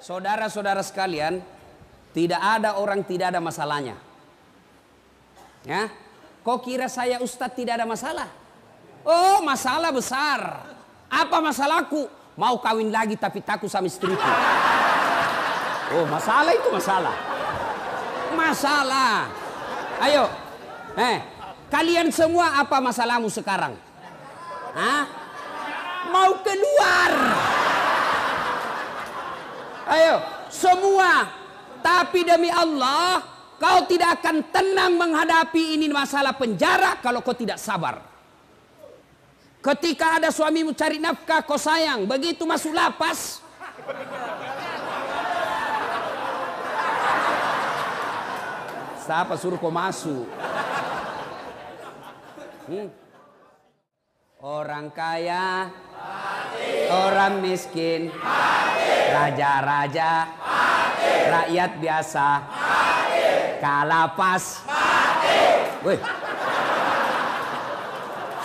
Saudara-saudara sekalian, tidak ada orang tidak ada masalahnya. Ya, kok kira saya Ustadz tidak ada masalah? Oh, masalah besar. Apa masalahku? Mau kawin lagi tapi takut sama istriku. Oh, masalah itu masalah. Masalah. Ayo, kalian semua apa masalahmu sekarang? Hah? Mau keluar? Ayo, semua. Tapi demi Allah, kau tidak akan tenang menghadapi ini masalah penjara kalau kau tidak sabar. Ketika ada suamimu cari nafkah, kau sayang. Begitu masuk lapas, siapa suruh kau masuk? Orang kaya, mati. Orang miskin, raja-raja, rakyat biasa, mati. Kalapas, mati. Wih,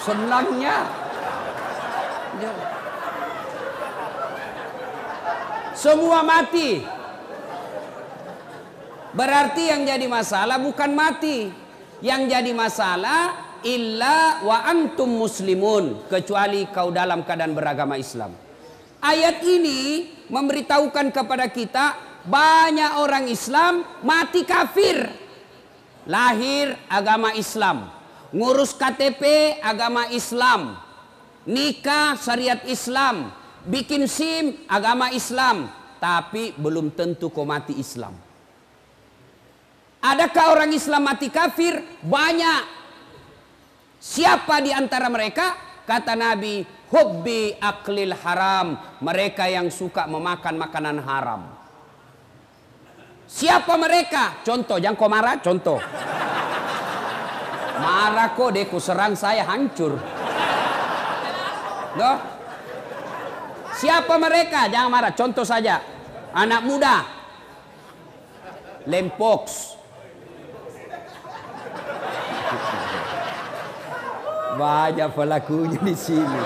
senangnya. Semua mati. Berarti yang jadi masalah bukan mati. Yang jadi masalah illa wa antum muslimun, kecuali kau dalam keadaan beragama Islam. Ayat ini memberitahukan kepada kita banyak orang Islam mati kafir. Lahir agama Islam, ngurus KTP agama Islam, nikah syariat Islam, bikin SIM agama Islam, tapi belum tentu kau mati Islam. Adakah orang Islam mati kafir? Banyak. Siapa di antara mereka? Kata Nabi, hubbi aklil haram, mereka yang suka memakan makanan haram. Siapa mereka? Contoh, jangan kau marah, contoh. Marah kok deh, ku serang saya hancur. Loh? Siapa mereka? Jangan marah, contoh saja. Anak muda, lempox. Banyak pelakunya di sini.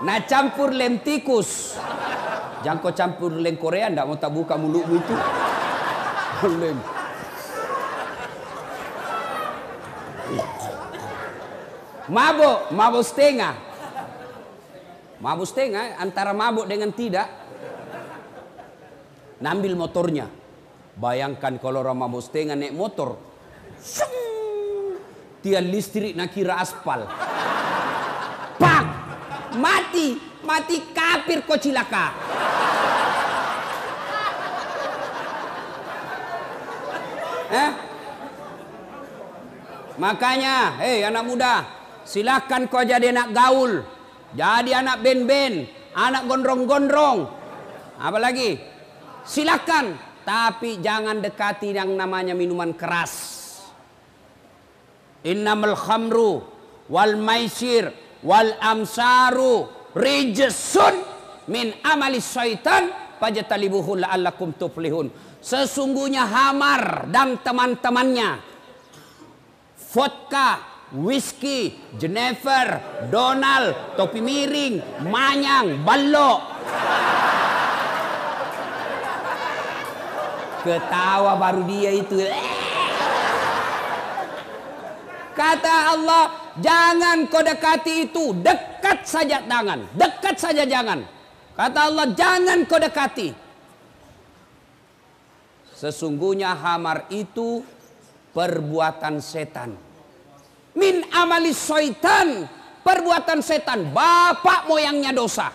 Nah, campur lem tikus. Jangan kau campur lem Korea, ndak mau tak buka mulutmu itu. Lem. Mabuk setengah. Mabuk setengah antara mabuk dengan tidak. Nambil motornya. Bayangkan kalau orang mabuk setengah naik motor. Tiang listrik nak kira aspal. Pak, mati kafir kau cilaka. Makanya, hei anak muda, silakan kau jadi anak gaul, jadi anak ben-ben, anak gondrong-gondrong, apalagi, silakan, tapi jangan dekati yang namanya minuman keras. Innamal khamru wal maisir wal amsaru rijsun min amali syaitan fajtanibuhu la'allakum tuflihun. Sesungguhnya hamar dan teman-temannya, vodka, whisky, Jenever, Donald, topi miring, manyang, balok. Ketawa baru dia itu. Kata Allah, jangan kau dekati itu, dekat saja jangan, dekat saja jangan. Kata Allah, jangan kau dekati. Sesungguhnya hamar itu perbuatan setan. Min amali syaitan, perbuatan setan, bapak moyangnya dosa.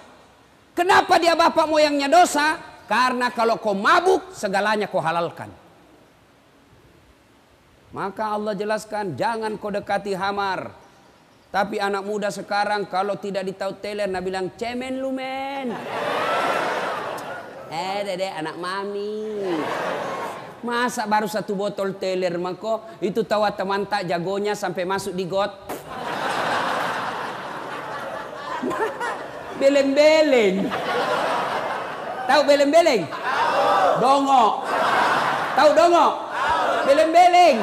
Kenapa dia bapak moyangnya dosa? Karena kalau kau mabuk, segalanya kau halalkan. Maka Allah jelaskan, jangan kau dekati hamar. Tapi anak muda sekarang kalau tidak ditahu teler, nah bilang, cemen lu men. Dede anak mami. Masa baru satu botol teler mako, itu tahu teman tak jagonya sampai masuk di got. Beleng-beleng. Tahu beleng-beleng? Dongo. Tahu dongo? Beleng-beleng.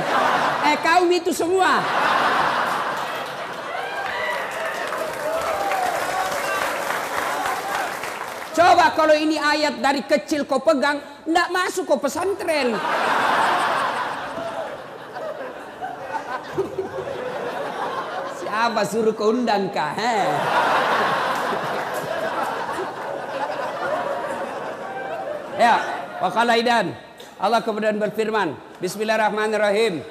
Kaum itu semua. Coba kalau ini ayat dari kecil kau pegang, ndak masuk kau pesantren. Siapa suruh kau undang kah? Ya, waqala idan. Allah kemudian berfirman, Bismillahirrahmanirrahim.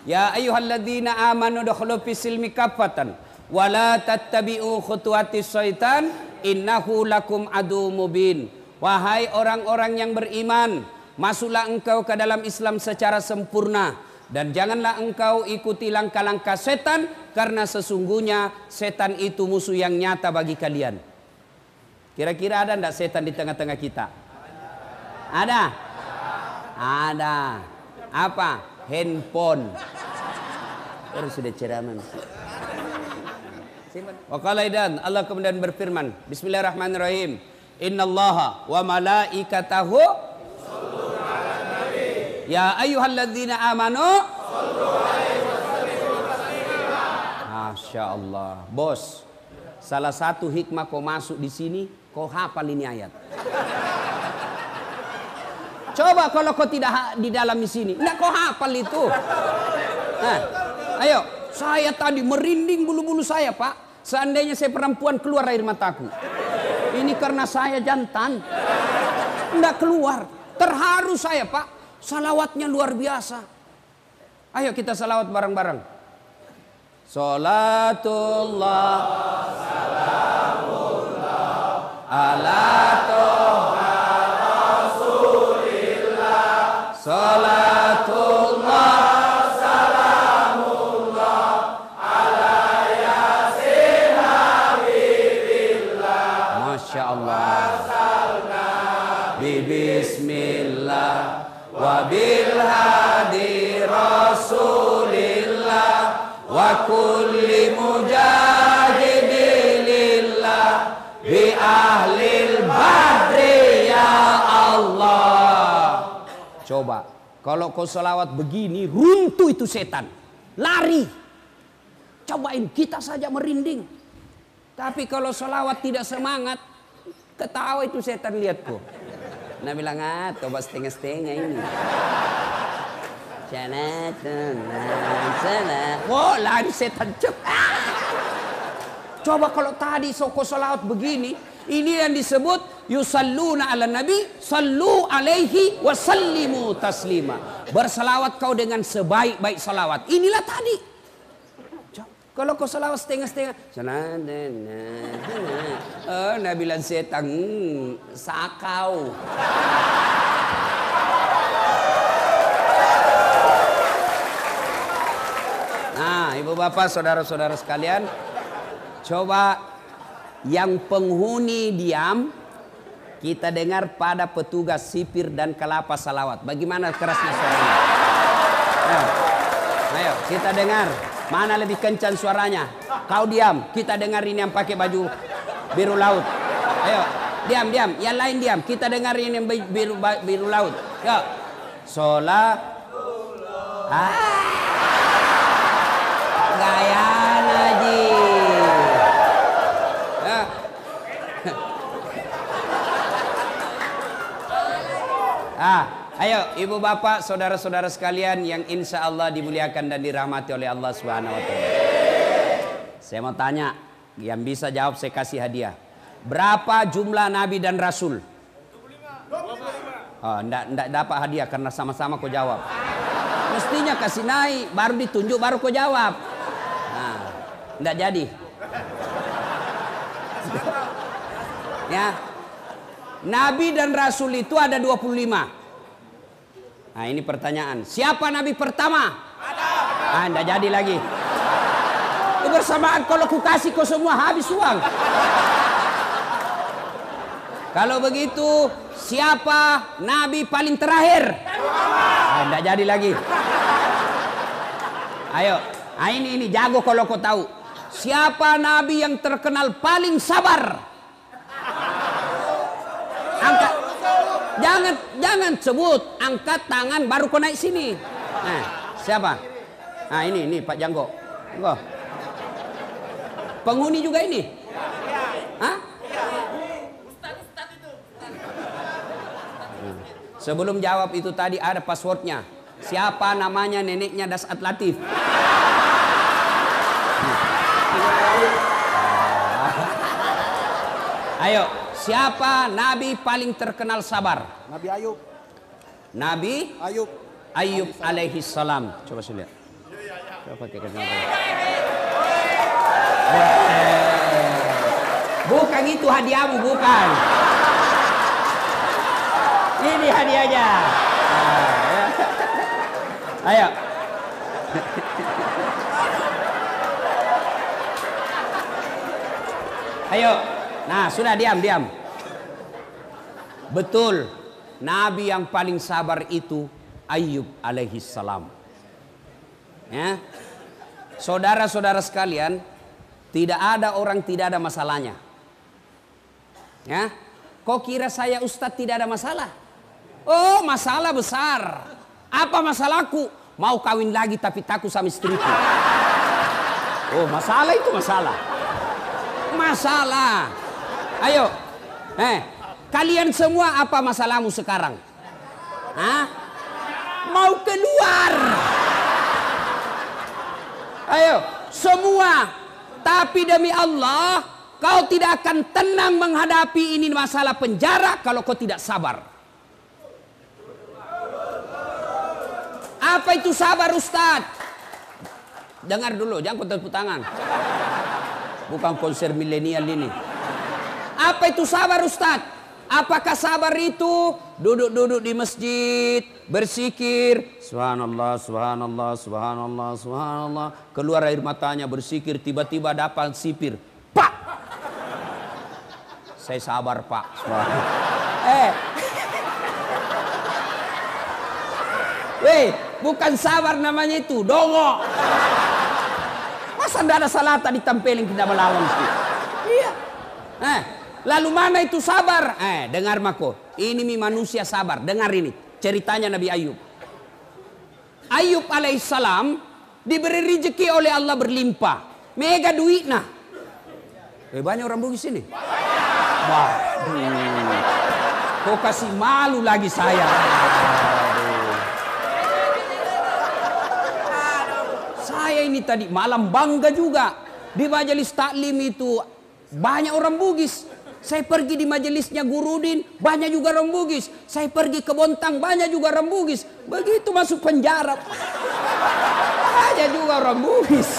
Ya ayyuhalladzina amanu dukhulu fis-silmi kaffatan wa la tattabi'u khutuwatis syaitan innahu lakum adu mubin. Wahai orang-orang yang beriman, masuklah engkau ke dalam Islam secara sempurna dan janganlah engkau ikuti langkah-langkah setan karena sesungguhnya setan itu musuh yang nyata bagi kalian. Kira-kira ada enggak setan di tengah-tengah kita? Ada? Ada. Apa? Handphone. Terus sudah ceramah. Waqala idan, Allah kemudian berfirman, Bismillahirrahmanirrahim. Innallaha wa malaikatahu yusholluna 'alan nabi. Ya ayyuhalladzina amanu shollu 'alaihi wa sallimu taslima. Masya Allah, bos. Salah satu hikmah kau masuk di sini, kau hafal ini ayat. Coba kalau kau tidak di dalam di sini, enggak kau hafal itu. Nah, ayo, saya tadi merinding bulu-bulu saya, Pak. Seandainya saya perempuan keluar air mataku. Ini karena saya jantan. Enggak keluar. Terharu saya, Pak. Salawatnya luar biasa. Ayo kita salawat bareng-bareng. Salatullah salamullah ala toha rasulillah. Salatullah salamullah ala yasin habibillah. Masya Allah. Bismillah wa bil hadi rasulillah wa kulli mujahidilillah bi ahlil badri ya Allah. Coba kalau kau selawat begini, runtuh itu setan, lari. Cobain, kita saja merinding. Tapi kalau selawat tidak semangat, ketawa itu setan, lihatku. Nah bilang, coba setengah-setengah ini. Wah, lari setan. Coba kalau tadi soko salawat begini, ini yang disebut yusalluna ala nabi, sallu alaihi wa sallimu taslima. Bersalawat kau dengan sebaik-baik salawat. Inilah tadi. Kalau kau salawat setengah-setengah, nah bilang setan, sakau. Nah, ibu bapak, saudara-saudara sekalian, coba yang penghuni diam, kita dengar pada petugas sipir dan kelapa salawat. Bagaimana kerasnya suaranya? Ayo, kita dengar. Mana lebih kencang suaranya? Kau diam, kita dengar ini yang pakai baju biru laut. Ayo, diam. Yang lain diam, kita dengar ini yang biru laut. Yuk. Gaya Naji. Ayo ibu bapak, saudara-saudara sekalian yang insya Allah dimuliakan dan dirahmati oleh Allah Subhanahu wa Ta'ala. Saya mau tanya, yang bisa jawab saya kasih hadiah. Berapa jumlah nabi dan rasul? 25. Oh, enggak dapat hadiah karena sama-sama kau jawab. Mestinya kasih naik, baru ditunjuk, baru kau jawab. Nah, enggak jadi. Ya. Nabi dan rasul itu ada 25. Nah, ini pertanyaan. Siapa nabi pertama? Ada. Enggak jadi lagi. Kebersamaan kalau ku kasih kau semua habis uang. Kalau begitu, siapa nabi paling terakhir? Enggak jadi lagi. Ayo, ini jago kalau kau tahu. Siapa nabi yang terkenal paling sabar? Angkat, jangan sebut, angkat tangan baru kau naik sini. Nah, siapa? Nah, ini Pak Janggo. Enggak. Penghuni juga ini? Hah? Sebelum jawab itu tadi ada passwordnya. Siapa namanya neneknya Dasat Latif? Ayo, siapa nabi paling terkenal sabar? Nabi Ayub. Nabi Ayub. Ayub alaihi salam. Coba saya lihat. Coba pakai kenapa? Bukan itu hadiahmu, bukan. Ini hadiahnya. Ayo. Ayo. Nah, sudah diam. Betul. Nabi yang paling sabar itu Ayub alaihi salam. Ya. Saudara-saudara sekalian, tidak ada orang tidak ada masalahnya. Ya. Kok kira saya Ustadz tidak ada masalah? Oh, masalah besar. Apa masalahku? Mau kawin lagi tapi takut sama istriku. Oh, masalah itu masalah. Masalah. Ayo. Kalian semua apa masalahmu sekarang? Hah? Mau keluar. Ayo, semua. Tapi demi Allah, kau tidak akan tenang menghadapi ini masalah penjara kalau kau tidak sabar. Apa itu sabar, Ustadz? Dengar dulu, jangan tepuk tangan. Bukan konser milenial ini. Apa itu sabar, Ustadz? Apakah sabar itu duduk-duduk di masjid, bersikir, subhanallah, subhanallah, subhanallah, subhanallah, keluar air matanya bersikir, tiba-tiba dapat sipir, pak, saya sabar pak. Bukan sabar namanya itu, dongo. Masa tidak ada salata ditempelin kita melawan sih? Iya. Lalu mana itu sabar? Dengar mako. Ini manusia sabar. Dengar ini ceritanya Nabi Ayub. Ayub alaihissalam diberi rezeki oleh Allah berlimpah. Mega duitnya. Banyak orang bugis ini. Wah, kok kasih malu lagi saya. Saya ini tadi malam bangga juga. Di majelis taklim itu banyak orang bugis. Saya pergi di majelisnya Gurudin, banyak juga orang bugis. Saya pergi ke Bontang, banyak juga orang bugis. Begitu masuk penjara, banyak juga orang bugis.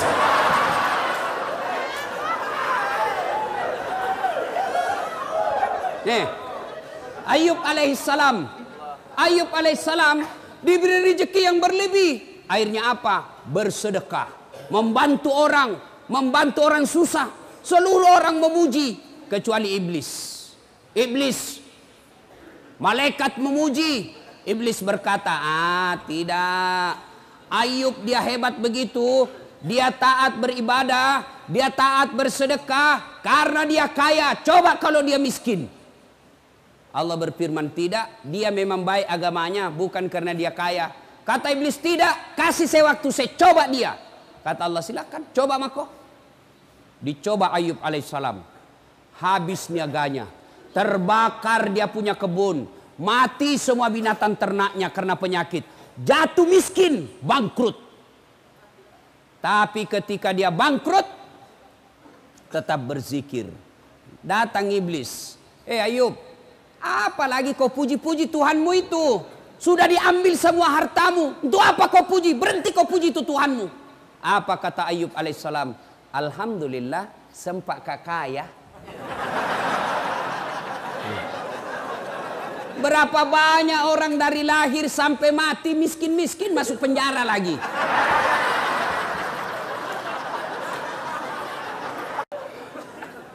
Ayub alaihissalam diberi rezeki yang berlebih. Akhirnya apa? Bersedekah, membantu orang susah. Seluruh orang memuji kecuali iblis. Malaikat memuji, iblis berkata, tidak. Ayub dia hebat begitu, dia taat beribadah, dia taat bersedekah karena dia kaya. Coba kalau dia miskin. Allah berfirman, tidak, dia memang baik agamanya bukan karena dia kaya. Kata iblis, tidak, kasih saya waktu, saya coba dia. Kata Allah, silakan coba mako. Dicoba Ayub alaihissalam. Habis niaganya, terbakar dia punya kebun, mati semua binatang ternaknya karena penyakit, jatuh miskin, bangkrut. Tapi ketika dia bangkrut, tetap berzikir. Datang iblis, Ayub, apalagi kau puji-puji Tuhanmu itu? Sudah diambil semua hartamu, untuk apa kau puji? Berhenti kau puji itu Tuhanmu. Apa kata Ayub alaihissalam? Alhamdulillah, sempat kaya. Berapa banyak orang dari lahir sampai mati miskin-miskin masuk penjara lagi.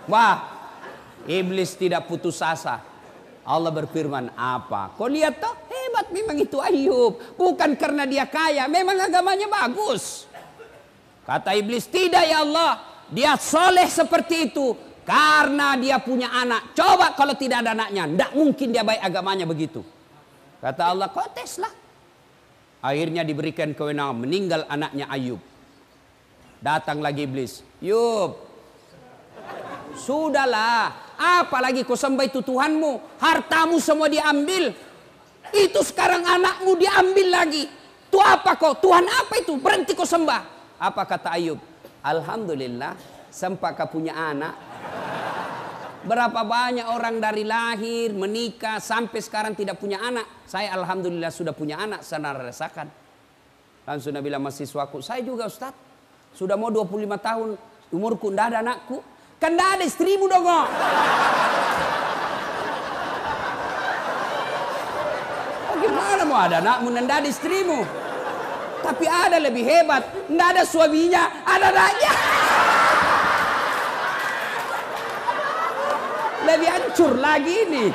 Wah, iblis tidak putus asa. Allah berfirman, apa? Kau lihat toh, hebat memang itu Ayub. Bukan karena dia kaya, memang agamanya bagus. Kata iblis, tidak ya Allah, dia soleh seperti itu karena dia punya anak. Coba kalau tidak ada anaknya, tidak mungkin dia baik agamanya begitu. Kata Allah, kau teslah. Akhirnya diberikan kewenangan, meninggal anaknya Ayub. Datang lagi iblis, Yub, sudahlah, apalagi kau sembah itu Tuhanmu, hartamu semua diambil. Itu sekarang anakmu diambil lagi. Itu apa kau? Tuhan apa itu? Berhenti kau sembah. Apa kata Ayub? Alhamdulillah, sempat kau punya anak. Berapa banyak orang dari lahir, menikah, sampai sekarang tidak punya anak. Saya alhamdulillah sudah punya anak, saya rasakan. Langsung Nabi bilang mahasiswaku, saya juga Ustaz. Sudah mau 25 tahun, umurku tidak ada anakku. Kan tidak ada istrimu dong. Gimana mau ada anakmu dan tidak ada istrimu? Tapi ada lebih hebat, tidak ada suaminya, ada anaknya. Lebih hancur lagi ini.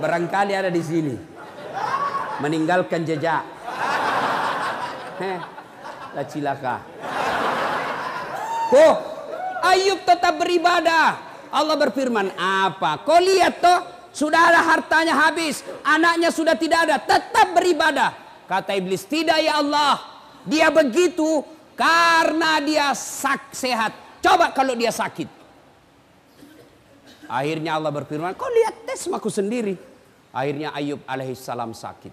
Barangkali ada di sini. Meninggalkan jejak. Lah cilaka. Oh, Ayub tetap beribadah. Allah berfirman, apa? Kau lihat toh, sudah ada hartanya habis, anaknya sudah tidak ada, tetap beribadah. Kata iblis, tidak ya Allah. Dia begitu karena dia sehat. Coba kalau dia sakit. Akhirnya Allah berfirman, kau lihat tes aku sendiri. Akhirnya Ayub alaihissalam sakit.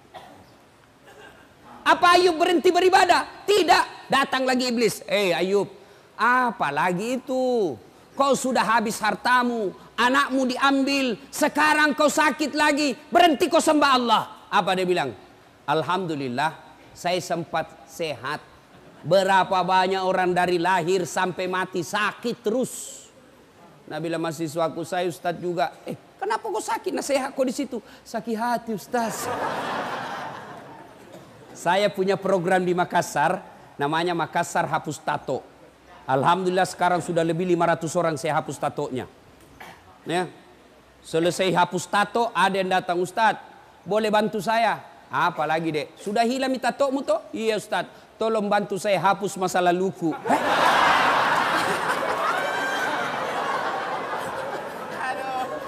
Apa Ayub berhenti beribadah? Tidak. Datang lagi iblis. Ayub, apa lagi itu? Kau sudah habis hartamu, anakmu diambil, sekarang kau sakit lagi. Berhenti kau sembah Allah. Apa dia bilang? Alhamdulillah, saya sempat sehat. Berapa banyak orang dari lahir sampai mati sakit terus. Nah bila mahasiswaku, saya Ustadz juga. Kenapa kau sakit? Nah sehat kau di situ. Sakit hati Ustadz. Saya punya program di Makassar, namanya Makassar Hapus Tato. Alhamdulillah sekarang sudah lebih 500 orang saya hapus tatonya. Ya. Selesai hapus tato, ada yang datang, Ustadz, boleh bantu saya? Apa lagi dek? Sudah hilang tatomu toh? Iya Ustadz, tolong bantu saya hapus masa laluku.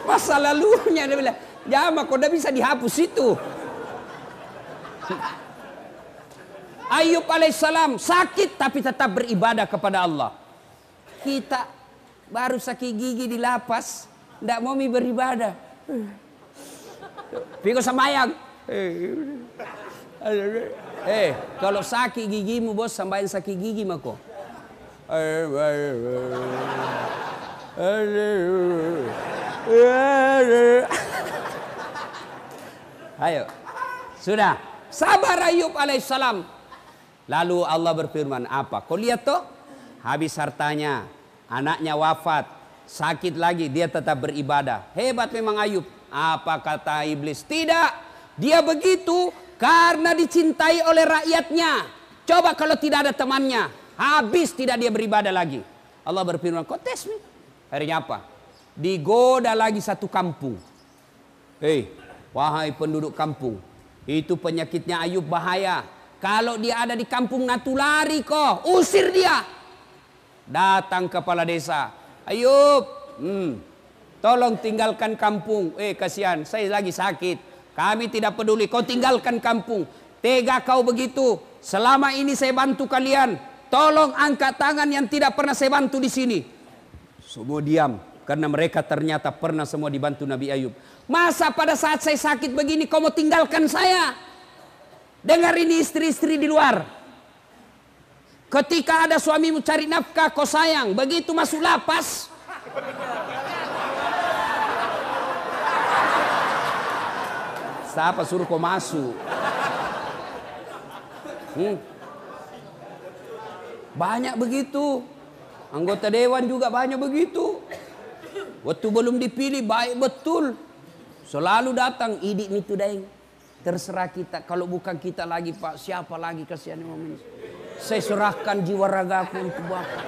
Masa lalunya dia bilang, jama kok udah bisa dihapus itu. Ayub alaihissalam sakit tapi tetap beribadah kepada Allah. Kita baru sakit gigi di lapas, tidak mau beribadah. Pikir sembahyang. Kalau sakit gigimu bos, sembahyang sakit gigi mako. Ayo, sudah sabar Ayub alaihissalam. Lalu Allah berfirman, apa? Kau lihat toh, habis hartanya, anaknya wafat, sakit lagi, dia tetap beribadah. Hebat memang Ayub. Apa kata iblis? Tidak, dia begitu karena dicintai oleh rakyatnya. Coba kalau tidak ada temannya, habis tidak dia beribadah lagi. Allah berfirman, kau tes nih. Akhirnya apa? Digoda lagi satu kampung. Wahai penduduk kampung, itu penyakitnya Ayub bahaya. Kalau dia ada di kampung natulari kok, usir dia. Datang kepala desa, Ayub, tolong tinggalkan kampung. Kasihan, saya lagi sakit. Kami tidak peduli, kau tinggalkan kampung. Tega kau begitu. Selama ini saya bantu kalian. Tolong angkat tangan yang tidak pernah saya bantu di sini. Semua diam, karena mereka ternyata pernah semua dibantu Nabi Ayub. Masa pada saat saya sakit begini kau mau tinggalkan saya? Dengar ini istri-istri di luar. Ketika ada suamimu cari nafkah kau sayang, begitu masuk lapas, siapa suruh kau masuk? Banyak begitu. Anggota dewan juga banyak begitu. Waktu belum dipilih baik betul, selalu datang idik itu daeng. Terserah kita, kalau bukan kita lagi Pak, siapa lagi, kasihan momen. Saya serahkan jiwa ragaku untuk Bapak.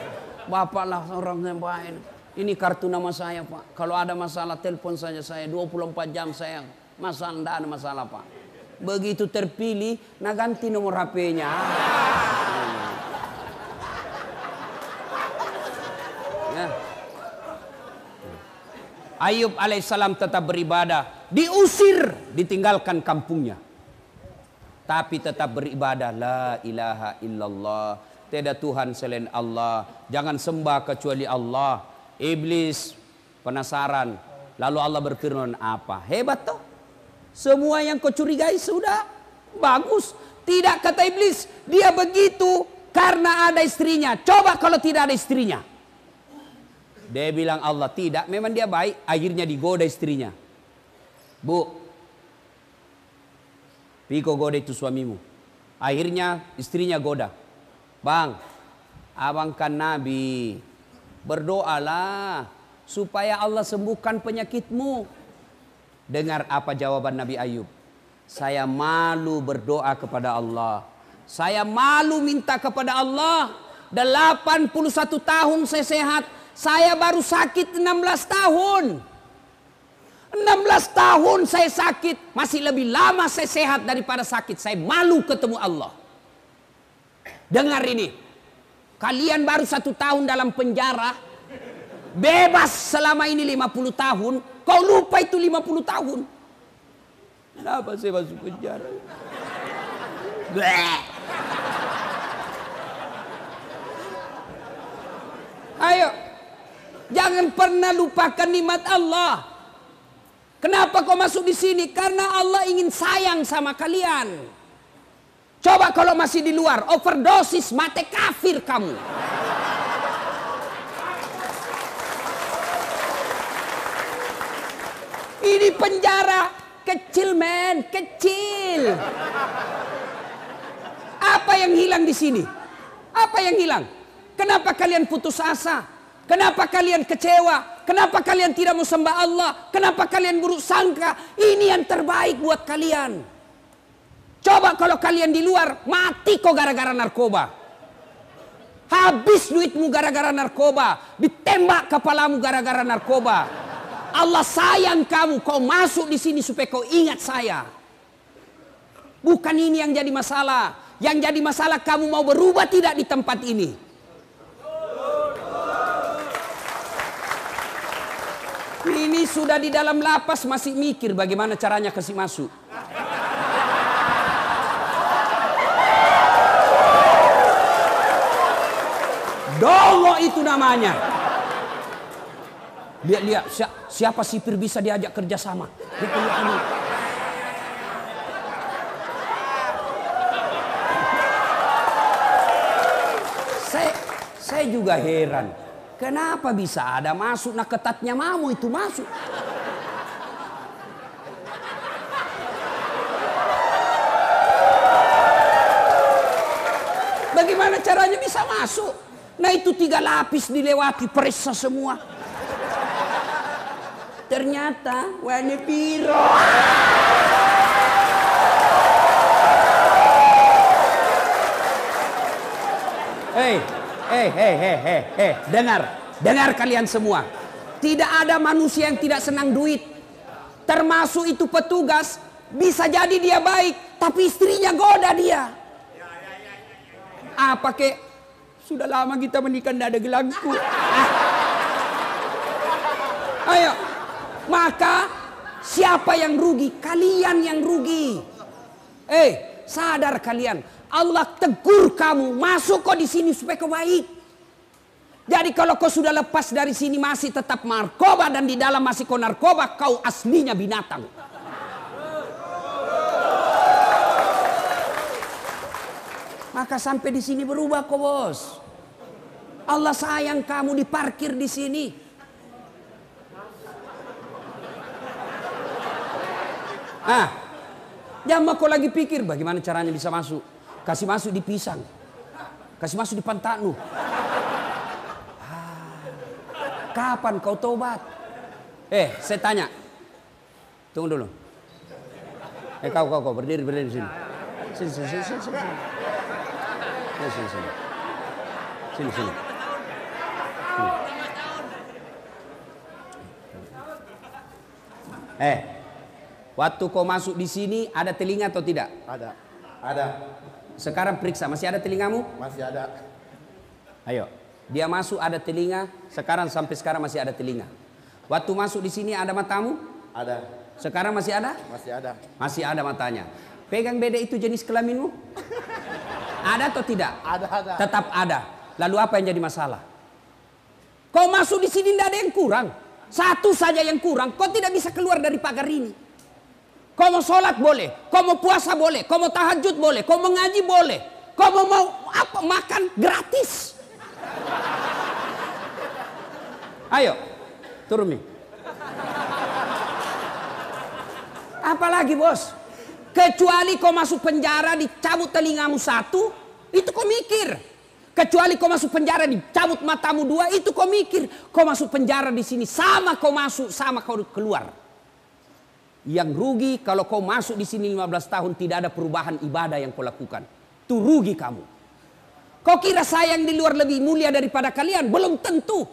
Bapak lah orang yang baik. Ini kartu nama saya Pak. Kalau ada masalah telepon saja saya, 24 jam saya. Masalah, tidak ada masalah Pak. Begitu terpilih, nah ganti nomor HP-nya. Ya. Ayub alaihissalam tetap beribadah. Diusir, ditinggalkan kampungnya. Tapi tetap beribadah. La ilaha illallah. Tiada Tuhan selain Allah. Jangan sembah kecuali Allah. Iblis penasaran. Lalu Allah berfirman apa? Hebat toh. Semua yang kau curigai sudah bagus. Tidak, kata iblis, dia begitu karena ada istrinya. Coba kalau tidak ada istrinya. Dia bilang Allah tidak, memang dia baik. Akhirnya digoda istrinya. Bu, Piko goda itu suamimu. Akhirnya istrinya goda. Bang, abang kan Nabi. Berdoalah supaya Allah sembuhkan penyakitmu. Dengar apa jawaban Nabi Ayub. Saya malu berdoa kepada Allah. Saya malu minta kepada Allah. 81 tahun saya sehat. Saya baru sakit 16 tahun. 16 tahun saya sakit. Masih lebih lama saya sehat daripada sakit. Saya malu ketemu Allah. Dengar ini. Kalian baru 1 tahun dalam penjara. Bebas selama ini 50 tahun. Kau lupa itu 50 tahun. Kenapa saya masuk penjara? Bleh. Ayo. Jangan pernah lupakan nikmat Allah. Kenapa kau masuk di sini? Karena Allah ingin sayang sama kalian. Coba kalau masih di luar, overdosis, mati kafir kamu. Ini penjara kecil, men, kecil. Apa yang hilang di sini? Apa yang hilang? Kenapa kalian putus asa? Kenapa kalian kecewa? Kenapa kalian tidak mau sembah Allah? Kenapa kalian buruk sangka? Ini yang terbaik buat kalian. Coba kalau kalian di luar, mati kok gara-gara narkoba. Habis duitmu gara-gara narkoba. Ditembak kepalamu gara-gara narkoba. Allah sayang kamu, kau masuk di sini supaya kau ingat saya. Bukan ini yang jadi masalah. Yang jadi masalah kamu mau berubah tidak di tempat ini. Ini sudah di dalam lapas masih mikir bagaimana caranya kasih masuk. Dongo itu namanya. Lihat siapa sipir bisa diajak kerjasama. Saya juga heran. Kenapa bisa ada masuk, nah ketatnya mau itu masuk. Bagaimana caranya bisa masuk? Nah itu 3 lapis dilewati, periksa semua. Ternyata warna biru. Dengar kalian semua. Tidak ada manusia yang tidak senang duit. Termasuk itu petugas. Bisa jadi dia baik, tapi istrinya goda dia. Apa kek? Sudah lama kita menikah tidak ada gelangku. Ayo. Maka siapa yang rugi? Kalian yang rugi. Sadar kalian. Allah tegur kamu, masuk kau di sini supaya kau baik. Jadi kalau kau sudah lepas dari sini masih tetap narkoba dan di dalam masih kau narkoba, kau aslinya binatang. Maka sampai di sini berubah kau, bos. Allah sayang kamu, diparkir di sini. Jangan kau lagi pikir bagaimana caranya bisa masuk. Kasih masuk di pisang. Kasih masuk di pantatmu. Kapan kau tobat? Saya tanya. Tunggu dulu. Kau berdiri di sini. Sini. Sini. Waktu kau masuk di sini ada telinga atau tidak? Ada. Sekarang periksa, masih ada telingamu? Masih ada. Ayo, dia masuk ada telinga, sampai sekarang masih ada telinga. Waktu masuk di sini ada matamu? Ada. Sekarang masih ada? Masih ada. Masih ada matanya. Pegang beda itu jenis kelaminmu? Ada atau tidak? Ada. Tetap ada. Lalu apa yang jadi masalah? Kau masuk di sini tidak ada yang kurang. Satu saja yang kurang, kau tidak bisa keluar dari pagar ini. Kau mau sholat boleh, kau mau puasa boleh, kau mau tahajud boleh, kau mau ngaji boleh, kau mau apa makan gratis. Ayo, turun nih. Apalagi bos? Kecuali kau masuk penjara dicabut telingamu satu, itu kau mikir. Kecuali kau masuk penjara dicabut matamu dua, itu kau mikir. Kau masuk penjara di sini sama kau masuk, sama kau keluar. Yang rugi kalau kau masuk di sini 15 tahun tidak ada perubahan ibadah yang kau lakukan. Itu rugi kamu. Kau kira saya yang di luar lebih mulia daripada kalian? Belum tentu.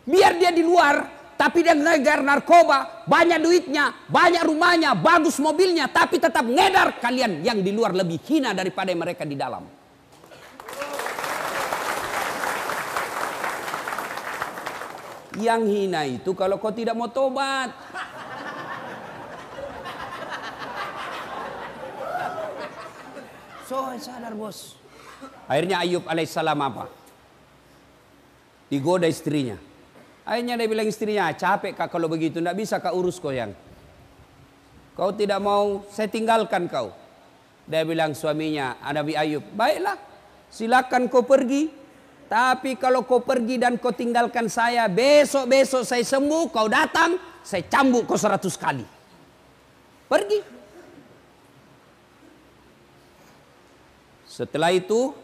Biar dia di luar, tapi dia ngedar narkoba, banyak duitnya, banyak rumahnya, bagus mobilnya, tapi tetap ngedar. Kalian yang di luar lebih hina daripada mereka di dalam. Yang hina itu kalau kau tidak mau tobat. So, sadar bos. Akhirnya Ayub alaihissalam apa? Digoda istrinya. Akhirnya dia bilang istrinya, capek kak kalau begitu, tidak bisa kak urus kau yang. Kau tidak mau, saya tinggalkan kau. Dia bilang suaminya, Nabi Ayub, baiklah, silakan kau pergi. Tapi kalau kau pergi dan kau tinggalkan saya, besok-besok saya sembuh, kau datang, saya cambuk kau 100 kali. Pergi. Setelah itu,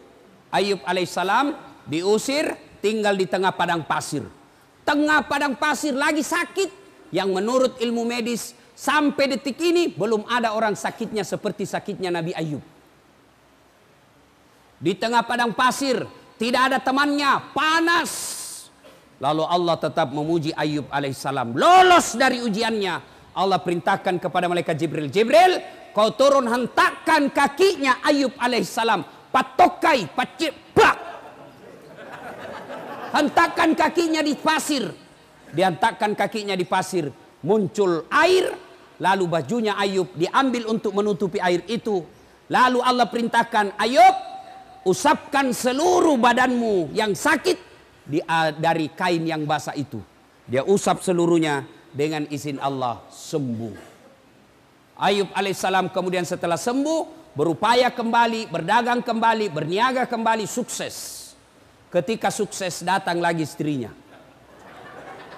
Ayub alaihissalam diusir, tinggal di tengah padang pasir. Tengah padang pasir lagi sakit, yang menurut ilmu medis sampai detik ini belum ada orang sakitnya seperti sakitnya Nabi Ayub. Di tengah padang pasir, tidak ada temannya, panas. Lalu Allah tetap memuji Ayub alaihissalam. Lolos dari ujiannya. Allah perintahkan kepada malaikat Jibril. Jibril, kau turun hentakkan kakinya Ayub alaihissalam. Patokai, paciprak. Hentakkan kakinya di pasir. Dihentakkan kakinya di pasir. Muncul air. Lalu bajunya Ayub diambil untuk menutupi air itu. Lalu Allah perintahkan, Ayub, usapkan seluruh badanmu yang sakit dari kain yang basah itu. Dia usap seluruhnya, dengan izin Allah sembuh. Ayub alaihissalam kemudian setelah sembuh, berupaya kembali, berdagang kembali, berniaga kembali, sukses. Ketika sukses datang lagi istrinya.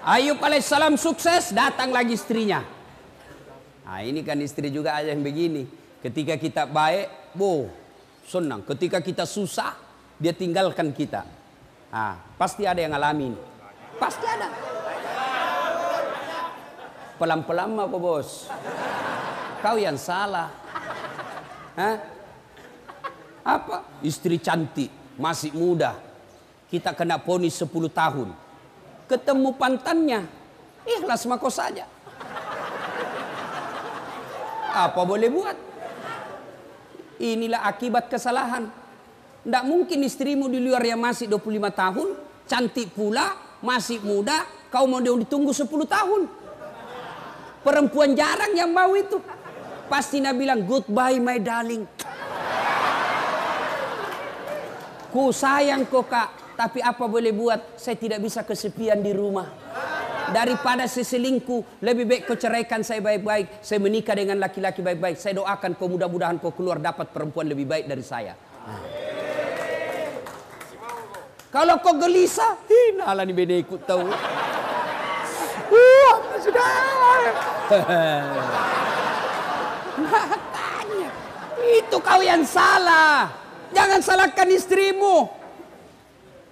Ayub alaihissalam sukses, datang lagi istrinya. Nah ini kan istri juga ada yang begini. Ketika kita baik, senang. Ketika kita susah, dia tinggalkan kita. Nah, pasti ada yang ngalamin. Pasti ada. Pelan-pelan mah kok bos. Kau yang salah. Hah? Apa? Istri cantik, masih muda. Kita kena vonis 10 tahun. Ketemu pantannya, ikhlas mako saja. Apa boleh buat? Inilah akibat kesalahan. Tidak mungkin istrimu di luar yang masih 25 tahun, cantik pula, masih muda, kau mau ditunggu 10 tahun. Perempuan jarang yang mau itu. Pasti Nabi bilang, goodbye my darling. Ku sayang kok kak, tapi apa boleh buat, saya tidak bisa kesepian di rumah. Daripada saya selingkuh, lebih baik kau ceraikan saya baik-baik. Saya menikah dengan laki-laki baik-baik. Saya doakan kau mudah-mudahan kau keluar dapat perempuan lebih baik dari saya. Kalau kau gelisah, ala ni beda ikut tahu. Apa sudah? Makanya itu kau yang salah. Jangan salahkan istrimu.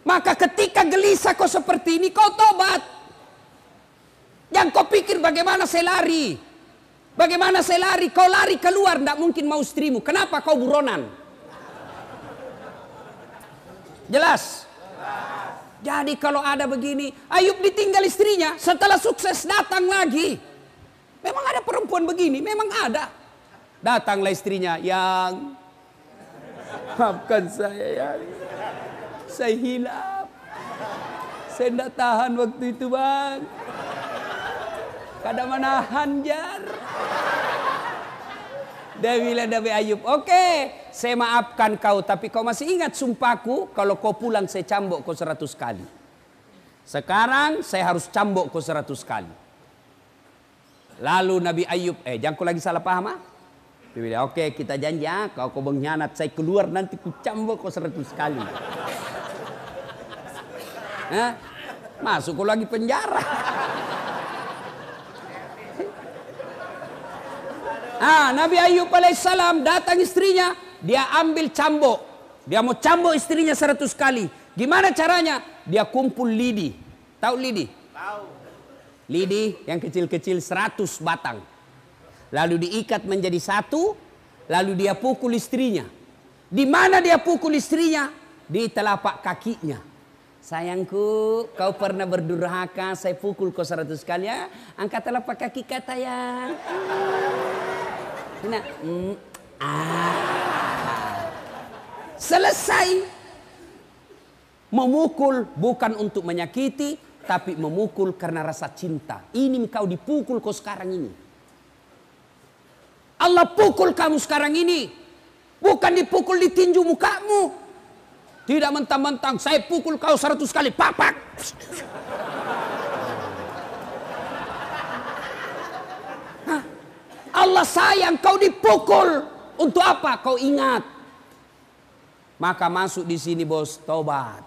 Maka ketika gelisah kau seperti ini, kau tobat. Yang kau pikir bagaimana saya lari. Bagaimana saya lari. Kau lari keluar, tidak mungkin mau istrimu. Kenapa kau buronan? Jelas? Jadi kalau ada begini, Ayub ditinggal istrinya, setelah sukses datang lagi. Memang ada perempuan begini, memang ada. Datanglah istrinya, yang maafkan saya ya. Saya hilaf. Saya tidak tahan waktu itu bang. Kada menahan jar. Dia bilang Nabi Ayub, oke, saya maafkan kau, tapi kau masih ingat sumpahku, kalau kau pulang saya cambuk kau 100 kali. Sekarang saya harus cambuk kau 100 kali. Lalu Nabi Ayub, jangan kau lagi salah paham ah. Dia bilang, oke kita janji ya, kau mengkhianat, saya keluar nanti ku cambuk kau 100 kali. Masuk kau lagi penjara. Nabi Ayub alaihissalam datang istrinya, dia ambil cambuk. Dia mau cambuk istrinya 100 kali. Gimana caranya? Dia kumpul lidi. Tahu lidi? Tahu. Lidi yang kecil-kecil 100 batang. Lalu diikat menjadi satu, lalu dia pukul istrinya. Di mana dia pukul istrinya? Di telapak kakinya. Sayangku, kau pernah berdurhaka, saya pukul kau 100 kali ya. Angkat telapak kaki kata ya. Selesai. Memukul bukan untuk menyakiti, tapi memukul karena rasa cinta. Ini kau dipukul kau sekarang ini. Allah pukul kamu sekarang ini. Bukan dipukul di tinju mukamu. Tidak mentang-mentang saya pukul kau 100 kali. Papak. Allah sayang kau dipukul. Untuk apa? Kau ingat. Maka masuk di sini bos, tobat.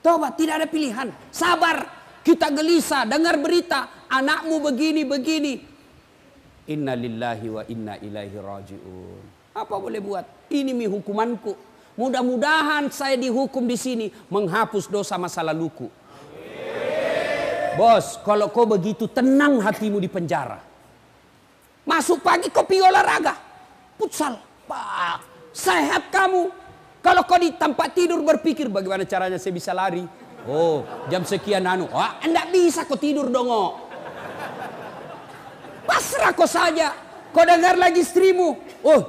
Tobat, tidak ada pilihan. Sabar. Kita gelisah dengar berita. Anakmu begini-begini. Inna lillahi wa inna ilaihi raji'un. Apa boleh buat? Ini hukumanku. Mudah-mudahan saya dihukum di sini menghapus dosa masa laluku. Bos, kalau kau begitu tenang hatimu di penjara. Masuk pagi kau pergi olahraga. Futsal. Sehat kamu. Kalau kau di tempat tidur berpikir bagaimana caranya saya bisa lari. Oh, jam sekian enggak bisa kau tidur dong. Pasrah kau saja. Kau dengar lagi istrimu. Oh,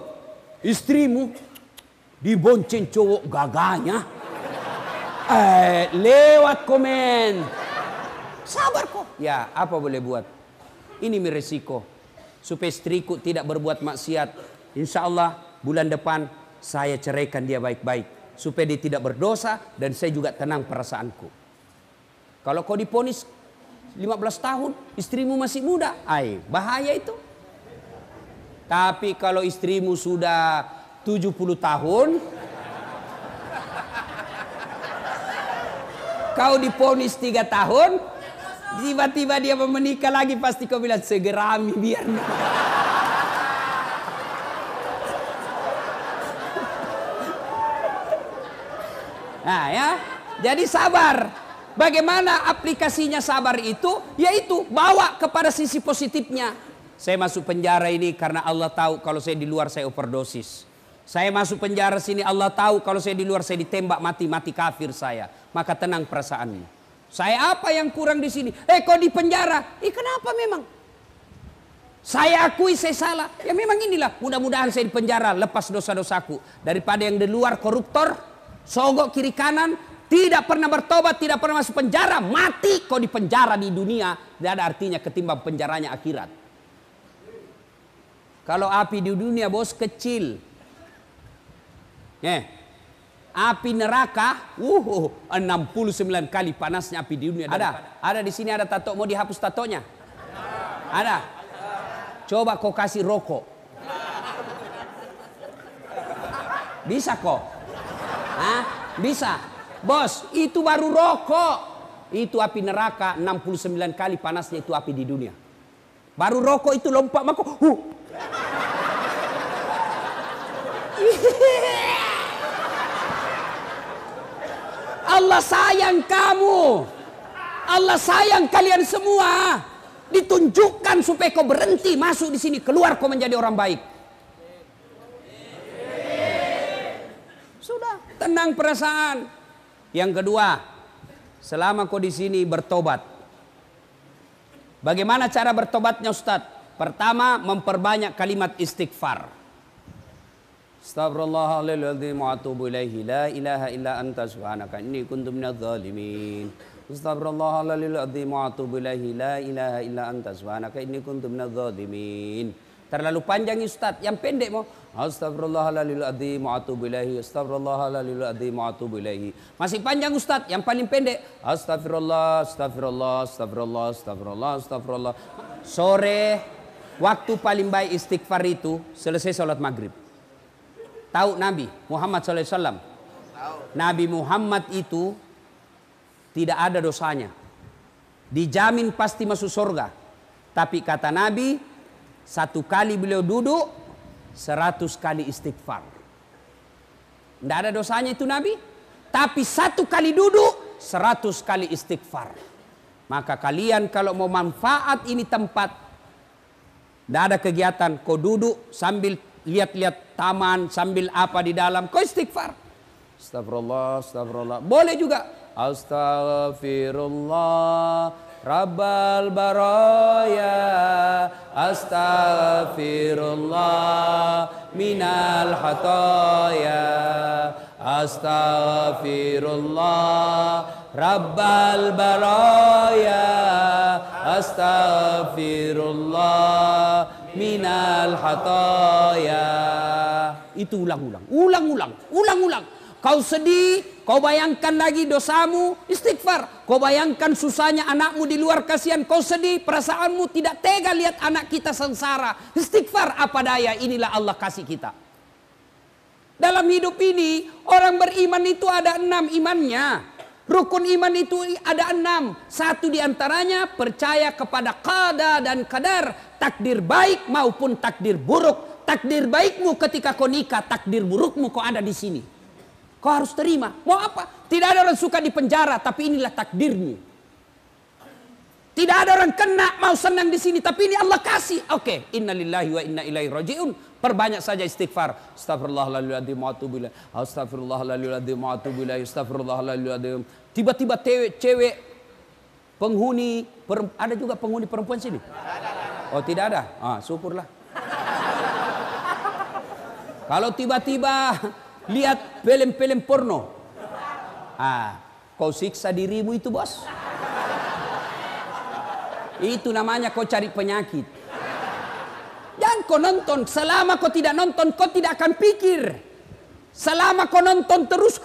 istrimu dibonceng cowok gagahnya. Lewat komen. Sabar kau. Ya, apa boleh buat? Ini resiko. Supaya istriku tidak berbuat maksiat. Insya Allah bulan depan saya ceraikan dia baik-baik. Supaya dia tidak berdosa dan saya juga tenang perasaanku. Kalau kau diponis 15 tahun, istrimu masih muda, bahaya itu. Tapi kalau istrimu sudah 70 tahun, kau diponis 3 tahun, tiba-tiba dia mau menikah lagi, pasti kau bilang segerami biar. Nah ya, jadi sabar. Bagaimana aplikasinya sabar itu? Yaitu bawa kepada sisi positifnya. Saya masuk penjara ini karena Allah tahu kalau saya di luar saya overdosis. Saya masuk penjara sini Allah tahu kalau saya di luar saya ditembak mati kafir saya. Maka tenang perasaanmu. Saya apa yang kurang di sini? Kau di penjara? Kenapa memang? Saya akui saya salah. Ya memang inilah. Mudah-mudahan saya di penjara lepas dosa-dosaku. Daripada yang di luar koruptor, sogok kiri kanan, tidak pernah bertobat, tidak pernah masuk penjara, mati kau di penjara di dunia, tidak ada artinya ketimbang penjaranya akhirat. Kalau api di dunia bos kecil, api neraka, 69 kali panasnya api di dunia. Ada di sini ada tato, mau dihapus tatonya? Ada. Coba kau kasih rokok, bisa kok? Bisa. Bos, itu baru rokok. Itu api neraka 69 kali panasnya itu api di dunia. Baru rokok itu lompat maka Allah sayang kamu. Allah sayang kalian semua. Ditunjukkan supaya kau berhenti masuk di sini, keluar kau menjadi orang baik. Sudah, tenang perasaan. Yang kedua, selama kau di sini bertobat. Bagaimana cara bertobatnya Ustaz? Pertama, memperbanyak kalimat istighfar. Astaghfirullahaladzim wa atubu ilaihi la ilaha illa anta subhanaka inni kuntu minadz zalimin. Astaghfirullahaladzim wa atubu ilaihi la ilaha illa anta subhanaka inni kuntu minadz zalimin. Terlalu panjang Ustaz. Yang pendek mau Astaghfirullahaladzim wa atubu ilaihi. Astaghfirullahaladzim wa atubu ilaihi. Masih panjang Ustaz. Yang paling pendek Astagfirullah, astagfirullah, astagfirullah, astagfirullah, astagfirullah. Sore waktu paling baik istighfar itu selesai sholat maghrib. Tahu Nabi Muhammad SAW? Nabi Muhammad itu tidak ada dosanya. Dijamin pasti masuk surga. Tapi kata Nabi, 1 kali beliau duduk, 100 kali istighfar. Tidak ada dosanya itu Nabi. Tapi 1 kali duduk, 100 kali istighfar. Maka kalian kalau mau manfaat ini tempat, tidak ada kegiatan, kau duduk sambil lihat-lihat taman, sambil apa di dalam, kau istighfar. Astagfirullah, astagfirullah. Boleh juga. Astaghfirullah Rabbal baraya, astaghfirullah minal hataya, astaghfirullah Rabbal baraya, astaghfirullah minal hataya. Itu ulang-ulang, ulang-ulang, ulang-ulang. Kau sedih, kau bayangkan lagi dosamu, istighfar. Kau bayangkan susahnya anakmu di luar, kasihan, kau sedih, perasaanmu tidak tega lihat anak kita sengsara. Istighfar apa daya, inilah Allah kasih kita. Dalam hidup ini, orang beriman itu ada 6 imannya. Rukun iman itu ada 6. 1 diantaranya percaya kepada qada dan qadar. Takdir baik maupun takdir buruk. Takdir baikmu ketika kau nikah, takdir burukmu kau ada di sini. Kau harus terima. Mau apa? Tidak ada orang suka di penjara, tapi inilah takdirmu. Tidak ada orang kena mau senang di sini, tapi ini Allah kasih. Oke, innalillahi wa inna ilaihi rajiun. Perbanyak saja istighfar. Astagfirullahaladzim wa atubu ilaih. Astagfirullahaladzim wa atubu ilaih. Astagfirullahaladzim. Tiba-tiba cewek penghuni, ada juga penghuni perempuan sini? Oh, tidak ada. Syukurlah. Kalau tiba-tiba lihat film-film porno, kau siksa dirimu itu, bos. Itu namanya kau cari penyakit. Jangan kau nonton. Selama kau tidak nonton, kau tidak akan pikir. Selama kau nonton terus,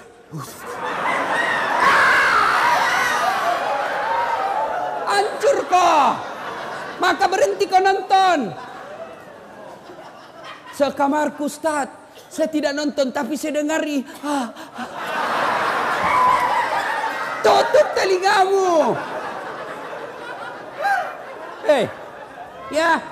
hancur kau. Maka berhenti kau nonton. Sekamarku Ustaz, saya tidak nonton tapi saya dengari. Tutup telingamu. Ya,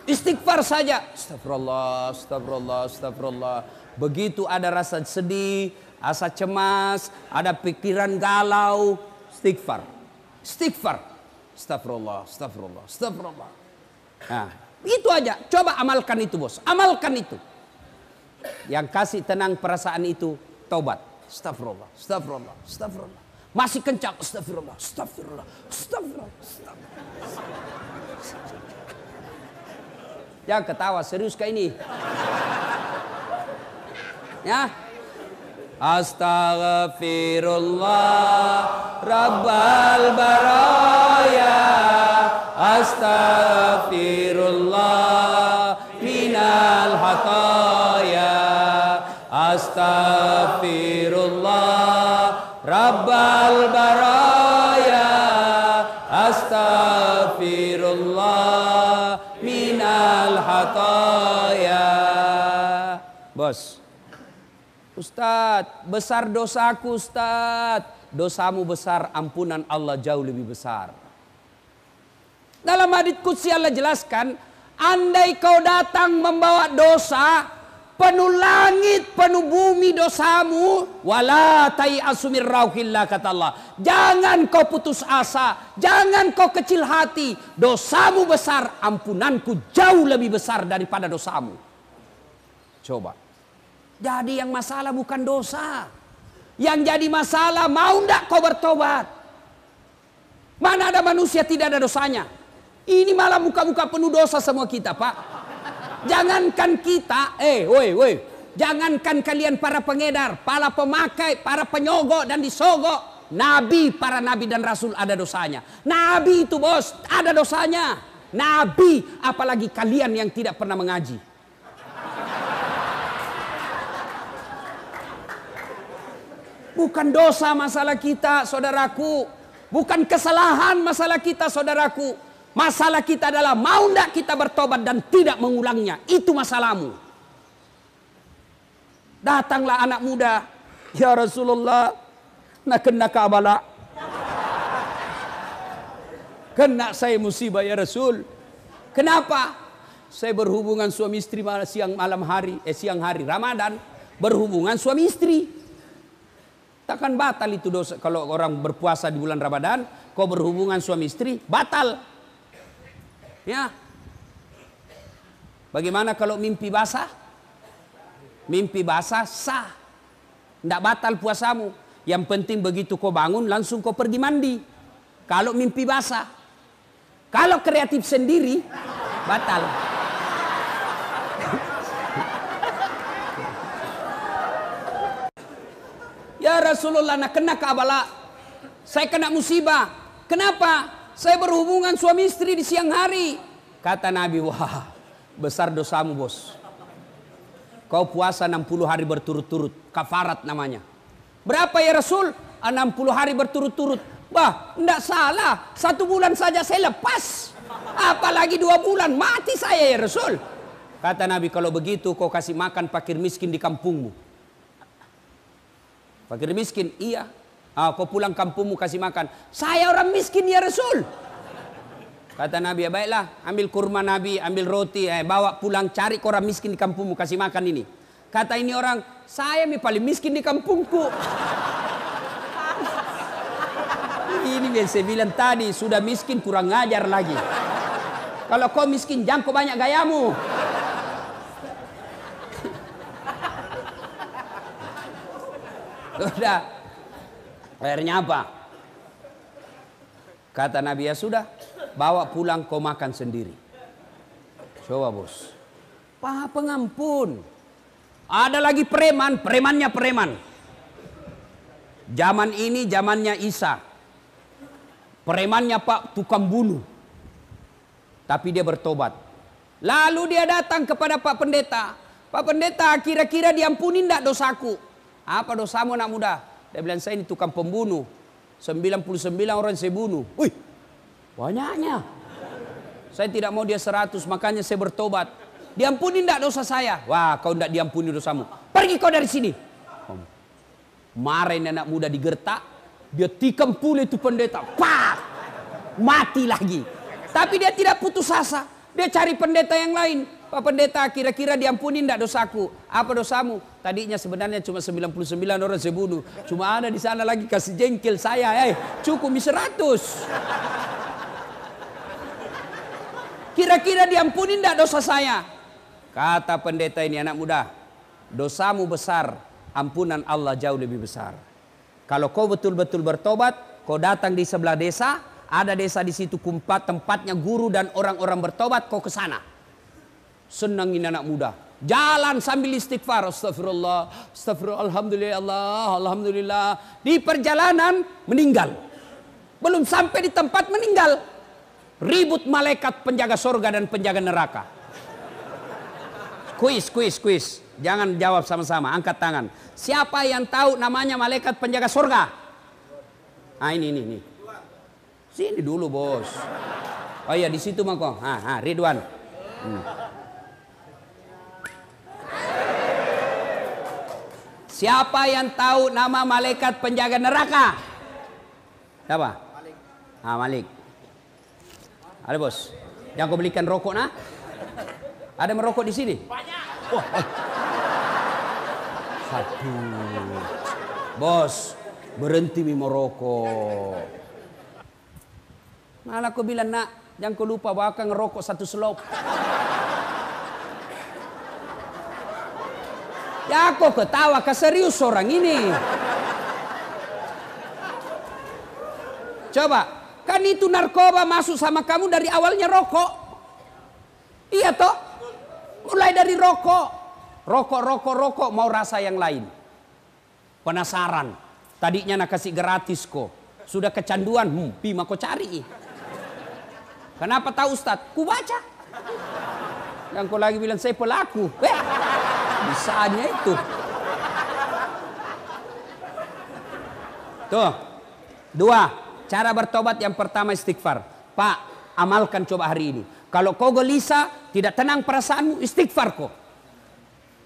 istighfar saja. Astagfirullah, astagfirullah, astagfirullah. Begitu ada rasa sedih, rasa cemas, ada pikiran galau, istighfar. Istighfar. Astagfirullah, astagfirullah, astagfirullah. Nah, itu aja. Coba amalkan itu, bos. Amalkan itu. Yang kasih tenang perasaan itu taubat. Astagfirullah, astagfirullah, astagfirullah. Masih kencang. Astagfirullah, astagfirullah, astagfirullah, astagfirullah. Jangan ketawa, serius kayak ini. Ya. Astaghfirullah Rabbal baraya, astaghfirullah minal hataya, astaghfirullah Rabbal baraya, astaghfirullah minal hataya. Bos, Ustadz, besar dosaku Ustadz. Dosamu besar, ampunan Allah jauh lebih besar. Dalam hadits qudsi Allah jelaskan, andai kau datang membawa dosa, penuh langit, penuh bumi dosamu, wala tai'asu mir rauhillah, kata Allah. Jangan kau putus asa, jangan kau kecil hati. Dosamu besar, ampunanku jauh lebih besar daripada dosamu. Coba. Jadi yang masalah bukan dosa. Yang jadi masalah mau ndak kau bertobat. Mana ada manusia tidak ada dosanya. Ini malah muka-muka penuh dosa semua kita, Pak. Jangankan kita, woi. Jangankan kalian para pengedar, para pemakai, para penyogok dan disogok. Nabi, para nabi dan rasul ada dosanya. Nabi itu, bos, ada dosanya. Nabi, apalagi kalian yang tidak pernah mengaji. Bukan dosa masalah kita, saudaraku. Bukan kesalahan masalah kita, saudaraku. Masalah kita adalah mau tidak kita bertobat dan tidak mengulangnya. Itu masalahmu. Datanglah anak muda. Ya Rasulullah, nak kena kabala. Kena saya musibah ya Rasul. Kenapa? Saya berhubungan suami istri siang hari Ramadan. Berhubungan suami istri. Takkan batal itu dosa. Kalau orang berpuasa di bulan Ramadan, kau berhubungan suami istri, batal. Ya. Bagaimana kalau mimpi basah? Mimpi basah sah. Tidak batal puasamu. Yang penting begitu kau bangun, langsung kau pergi mandi. Kalau mimpi basah. Kalau kreatif sendiri, batal. Ya Rasulullah, nak kena kabala. Saya kena musibah. Kenapa? Saya berhubungan suami istri di siang hari. Kata Nabi, wah, besar dosamu bos. Kau puasa 60 hari berturut-turut. Kafarat namanya. Berapa ya Rasul? 60 hari berturut-turut. Bah, enggak salah. 1 bulan saja saya lepas. Apalagi 2 bulan. Mati saya ya Rasul. Kata Nabi, kalau begitu kau kasih makan fakir miskin di kampungmu. Fakir miskin, iya. Kau pulang kampungmu kasih makan. Saya orang miskin ya Rasul. Kata Nabi, ya baiklah, ambil kurma Nabi, ambil roti, bawa pulang, cari orang miskin di kampungmu kasih makan ini. Kata ini orang, saya paling miskin di kampungku. Ini yang saya bilang tadi, sudah miskin kurang ngajar lagi. Kalau kau miskin, jangan kau banyak gayamu. Sudah. Akhirnya apa? Kata Nabi, ya sudah, bawa pulang kau makan sendiri. Coba bos. Paha pengampun. Ada lagi preman, premannya preman. Zaman ini zamannya Isa. Premannya Pak tukang bunuh. Tapi dia bertobat. Lalu dia datang kepada Pak Pendeta. Pak Pendeta, kira-kira diampuni enggak dosaku? Apa dosamu anak muda? Dia bilang, saya ini tukang pembunuh. 99 orang saya bunuh. Wih, banyaknya. Saya tidak mau dia 100, makanya saya bertobat. Diampuni enggak dosa saya? Wah, kau enggak diampuni dosamu. Pergi kau dari sini. Marahin anak muda digertak. Dia tikam pula itu pendeta. Pak! Mati lagi. Tapi dia tidak putus asa. Dia cari pendeta yang lain. Pak Pendeta, kira-kira diampuni enggak dosaku? Apa dosamu? Tadinya sebenarnya cuma 99 orang saya bunuh. Cuma ada di sana lagi kasih jengkel saya. Cukup 100. Kira-kira diampuni enggak dosa saya? Kata pendeta ini, anak muda, dosamu besar, ampunan Allah jauh lebih besar. Kalau kau betul-betul bertobat, kau datang di sebelah desa, ada desa di situ tempatnya guru dan orang-orang bertobat, kau ke sana. Senangin anak muda. Jalan sambil istighfar. Astagfirullah. Astagfirullah. Alhamdulillah. Allah. Alhamdulillah. Di perjalanan meninggal. Belum sampai di tempat meninggal. Ribut malaikat penjaga surga dan penjaga neraka. Kuis. Jangan jawab sama-sama. Angkat tangan. Siapa yang tahu namanya malaikat penjaga surga? Ini. Sini dulu bos. Oh iya di situ mako. Ridwan. Siapa yang tahu nama malaikat penjaga neraka? Siapa? Malik. Ada bos. Yang kau belikan rokok nah? Ada merokok di sini? Banyak. Aduh. Bos, berhenti merokok. Malah aku bilang, nak, jangan kau lupa bahwa ngerokok 1 selop. Ya kok ketawa, serius orang ini. Coba, kan itu narkoba masuk sama kamu dari awalnya rokok. Iya toh? Mulai dari rokok. Rokok, mau rasa yang lain. Penasaran. Tadinya nak kasih gratis kok. Sudah kecanduan, pima kok cari. Kenapa tahu Ustadz? Ku baca. Yang kau lagi bilang saya pelaku. Bisanya itu. Tuh. 2. Cara bertobat yang pertama istighfar. Pak, amalkan coba hari ini. Kalau kau gelisah, tidak tenang perasaanmu, istighfar kau.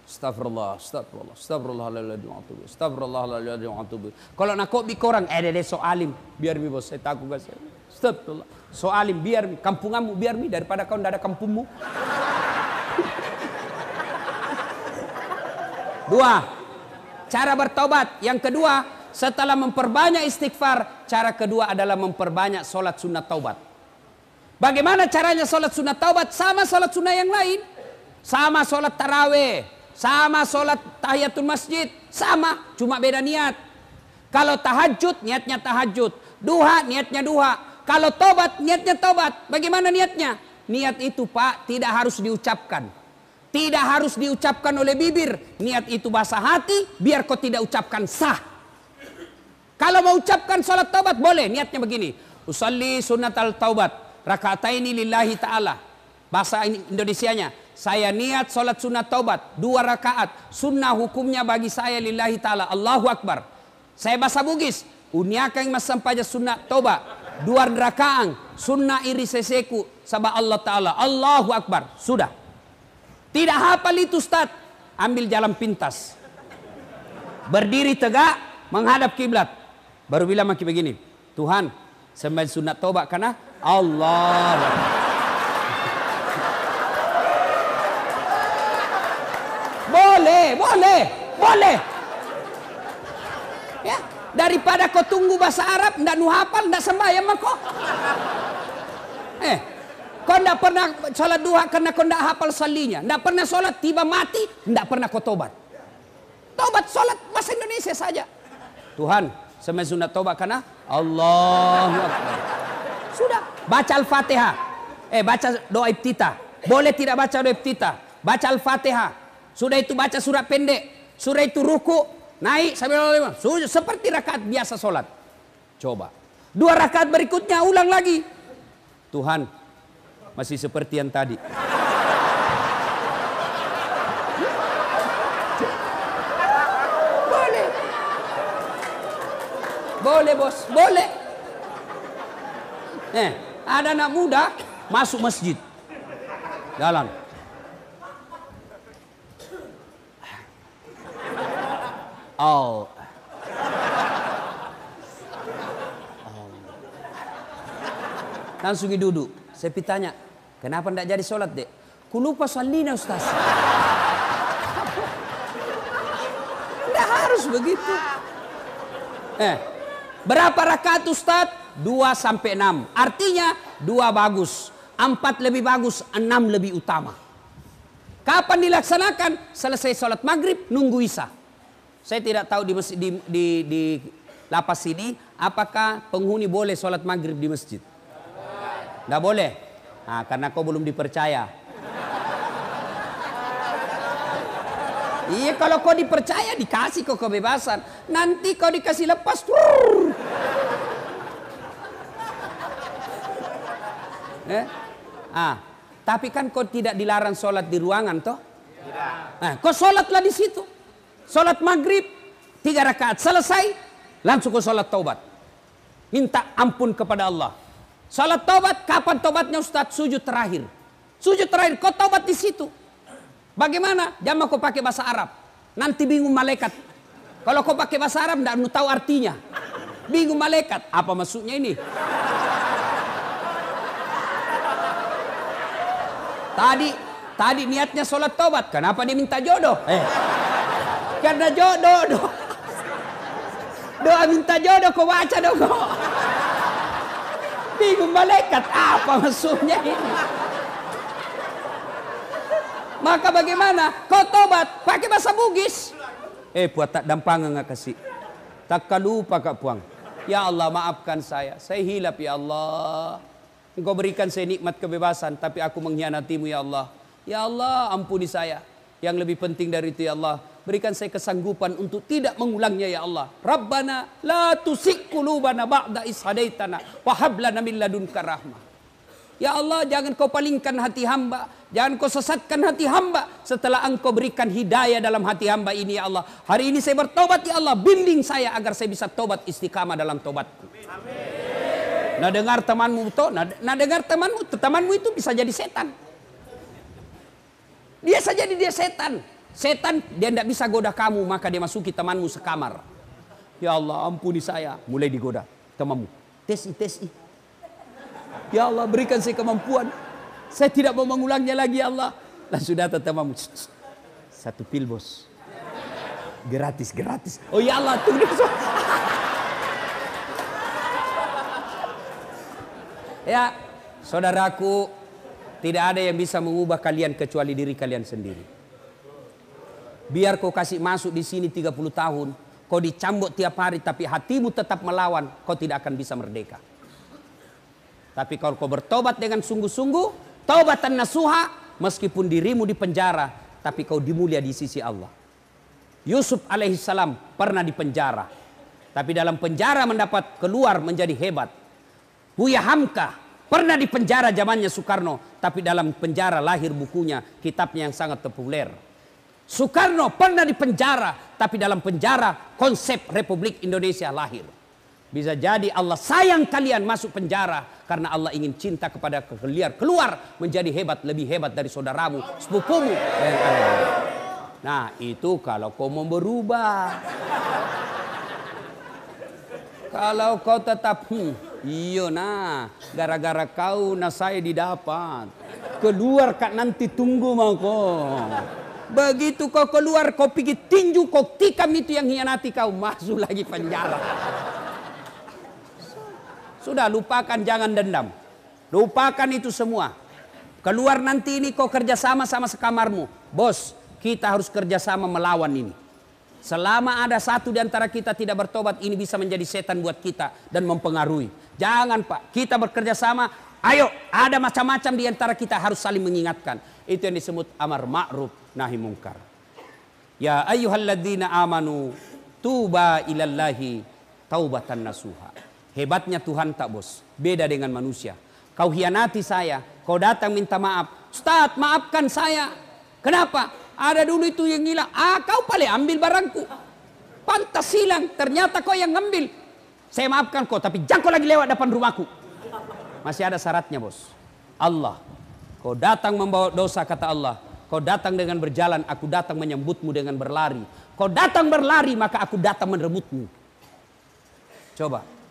Astagfirullah, astagfirullah, astagfirullahaladzim, astagfirullahaladzim. Kalau nak kau bikorang, dede soalim, biar mi bos, saya takut gak. Astagfirullah, soalim biar mi, kampunganmu biar mi, daripada kau tidak ada kampungmu. 2. Cara bertobat. Yang kedua, setelah memperbanyak istighfar, cara kedua adalah memperbanyak sholat sunat taubat. Bagaimana caranya sholat sunat taubat? Sama sholat sunat yang lain. Sama sholat taraweh, sama sholat tahiyatul masjid, sama, cuma beda niat. Kalau tahajud, niatnya tahajud. Duha, niatnya duha. Kalau tobat, niatnya tobat. Bagaimana niatnya? Niat itu Pak, tidak harus diucapkan. Tidak harus diucapkan oleh bibir. Niat itu bahasa hati, biar kau tidak ucapkan sah. Kalau mau ucapkan sholat taubat, boleh. Niatnya begini. Usalli sunnatal taubat. Raka'ataini lillahi ta'ala. Bahasa Indonesianya. Saya niat sholat sunat taubat. 2 rakaat. Sunnah hukumnya bagi saya lillahi ta'ala. Allahu Akbar. Saya bahasa Bugis. Uniakang masampaja sunat taubat. 2 rakaat. Sunnah iri seseku. Sabah Allah ta'ala. Allahu Akbar. Sudah. Tidak hafal itu Ustaz. Ambil jalan pintas. Berdiri tegak. Menghadap kiblat. Baru bilang maki begini. Tuhan. Sembah sunat taubat karena Allah. Boleh. Ya, daripada kau tunggu bahasa Arab, ndak nu hafal, ndak sembahyang mah kau. Kau ndak pernah sholat duha karena kau ndak hafal salinya, ndak pernah sholat tiba mati, ndak pernah kau tobat. Tobat sholat bahasa Indonesia saja. Tuhan, sembah sunat taubat karena Allahu Akbar. Sudah, baca Al-Fatihah. Baca doa iftitah. Boleh tidak baca doa iftitah? Baca Al-Fatihah. Sudah itu baca surat pendek. Sudah itu ruku, naik sampai seperti rakaat biasa sholat. Coba. 2 rakaat berikutnya ulang lagi. Tuhan, masih seperti yang tadi. Boleh bos, boleh. Ada anak muda masuk masjid. Jalan. Langsung duduk. Saya tanya, kenapa tidak jadi sholat dek? Ku lupa salina Ustaz. Tidak harus begitu. Berapa rakaat Ustaz? 2 sampai 6. Artinya 2 bagus, 4 lebih bagus, 6 lebih utama. Kapan dilaksanakan? Selesai sholat maghrib, nunggu isya. Saya tidak tahu di lapas ini apakah penghuni boleh sholat maghrib di masjid. Tidak boleh. Nah, karena kau belum dipercaya. Iya, kalau kau dipercaya dikasih kau kebebasan. Nanti kau dikasih lepas. Tapi kan kau tidak dilarang sholat di ruangan toh? Tidak. Kau sholatlah di situ. Sholat maghrib 3 rakaat selesai, langsung kau sholat taubat. Minta ampun kepada Allah. Sholat taubat, kapan taubatnya Ustaz? Sujud terakhir. Sujud terakhir, kau taubat di situ. Bagaimana? Jangan kau pakai bahasa Arab. Nanti bingung malaikat. Kalau kau pakai bahasa Arab, tidak tahu artinya. Bingung malaikat. Apa maksudnya ini? Tadi niatnya sholat taubat. Kenapa dia minta jodoh? Karena jodoh. Doa minta jodoh kau baca dong kau. Bingung malaikat. Apa maksudnya ini? Maka bagaimana? Kau tobat pakai bahasa Bugis. Puat tak dampangan nggak kasih. Tak lupa kak puang. Ya Allah maafkan saya. Saya hilap ya Allah. Engkau berikan saya nikmat kebebasan. Tapi aku mengkhianatimu ya Allah. Ya Allah ampuni saya. Yang lebih penting dari itu ya Allah. Berikan saya kesanggupan untuk tidak mengulangnya ya Allah. Rabbana la tusik qulubana ba'da is hadaitana wa hab lana min ladunka rahmah. Ya Allah, jangan kau palingkan hati hamba. Jangan kau sesatkan hati hamba. Setelah engkau berikan hidayah dalam hati hamba ini ya Allah. Hari ini saya bertobat ya Allah. Bimbing saya agar saya bisa tobat istiqamah dalam tobatku. Amin. Nah dengar temanmu dengar temanmu itu bisa jadi setan. Dia saja dia setan. Setan dia tidak bisa goda kamu, maka dia masuki temanmu sekamar. Ya Allah ampuni saya. Mulai digoda temanmu. Tes. Ya Allah berikan saya kemampuan. Saya tidak mau mengulangnya lagi ya Allah. Langsung datang temanmu. Satu pil bos. Gratis. Oh ya Allah tunggu. Ya saudaraku, tidak ada yang bisa mengubah kalian kecuali diri kalian sendiri. Biar kau kasih masuk di sini 30 tahun. Kau dicambuk tiap hari tapi hatimu tetap melawan. Kau tidak akan bisa merdeka. Tapi kalau kau bertobat dengan sungguh-sungguh, taubatan nasuha, meskipun dirimu di penjara, tapi kau dimulia di sisi Allah. Yusuf alaihissalam pernah di penjara, tapi dalam penjara mendapat keluar menjadi hebat. Buya Hamka pernah di penjara zamannya Soekarno, tapi dalam penjara lahir bukunya, kitabnya yang sangat populer. Soekarno pernah di penjara, tapi dalam penjara konsep Republik Indonesia lahir. Bisa jadi Allah sayang kalian masuk penjara karena Allah ingin cinta kepada kalian keluar menjadi hebat, lebih hebat dari saudaramu, sepupumu. Nah itu kalau kau mau berubah. Kalau kau tetap iya nah gara-gara kau nah saya didapat. Keluar kak nanti tunggu mau kau. Begitu kau keluar kau pergi tinju kau tikam itu yang hianati kau masuk lagi penjara. Sudah lupakan jangan dendam. Lupakan itu semua. Keluar nanti ini kau kerjasama sama sekamarmu. Bos kita harus kerjasama melawan ini. Selama ada satu di antara kita tidak bertobat ini bisa menjadi setan buat kita dan mempengaruhi. Jangan Pak kita bekerja sama. Ayo ada macam-macam di antara kita harus saling mengingatkan. Itu yang disebut amar ma'ruf nahi mungkar. Ya ayyuhalladzina amanu tuba ilallahi taubatan nasuha. Hebatnya Tuhan tak bos. Beda dengan manusia. Kau hianati saya. Kau datang minta maaf. Ustaz maafkan saya. Kenapa? Ada dulu itu yang hilang. Kau paling ambil barangku. Pantas hilang. Ternyata kau yang ngambil. Saya maafkan kau. Tapi jangan kau lagi lewat depan rumahku. Masih ada syaratnya bos. Allah. Kau datang membawa dosa kata Allah. Kau datang dengan berjalan. Aku datang menyambutmu dengan berlari. Kau datang berlari maka aku datang merebutmu. Coba.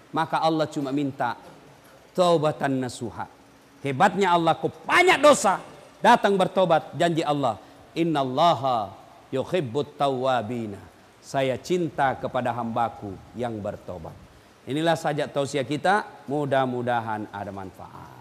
Maka Allah cuma minta taubatan nasuha. Hebatnya Allah kau banyak dosa. Datang bertobat. Janji Allah. Innallaha yuhibbut tawwabina. Saya cinta kepada hambaku yang bertobat. Inilah saja tausiah kita. Mudah-mudahan ada manfaat.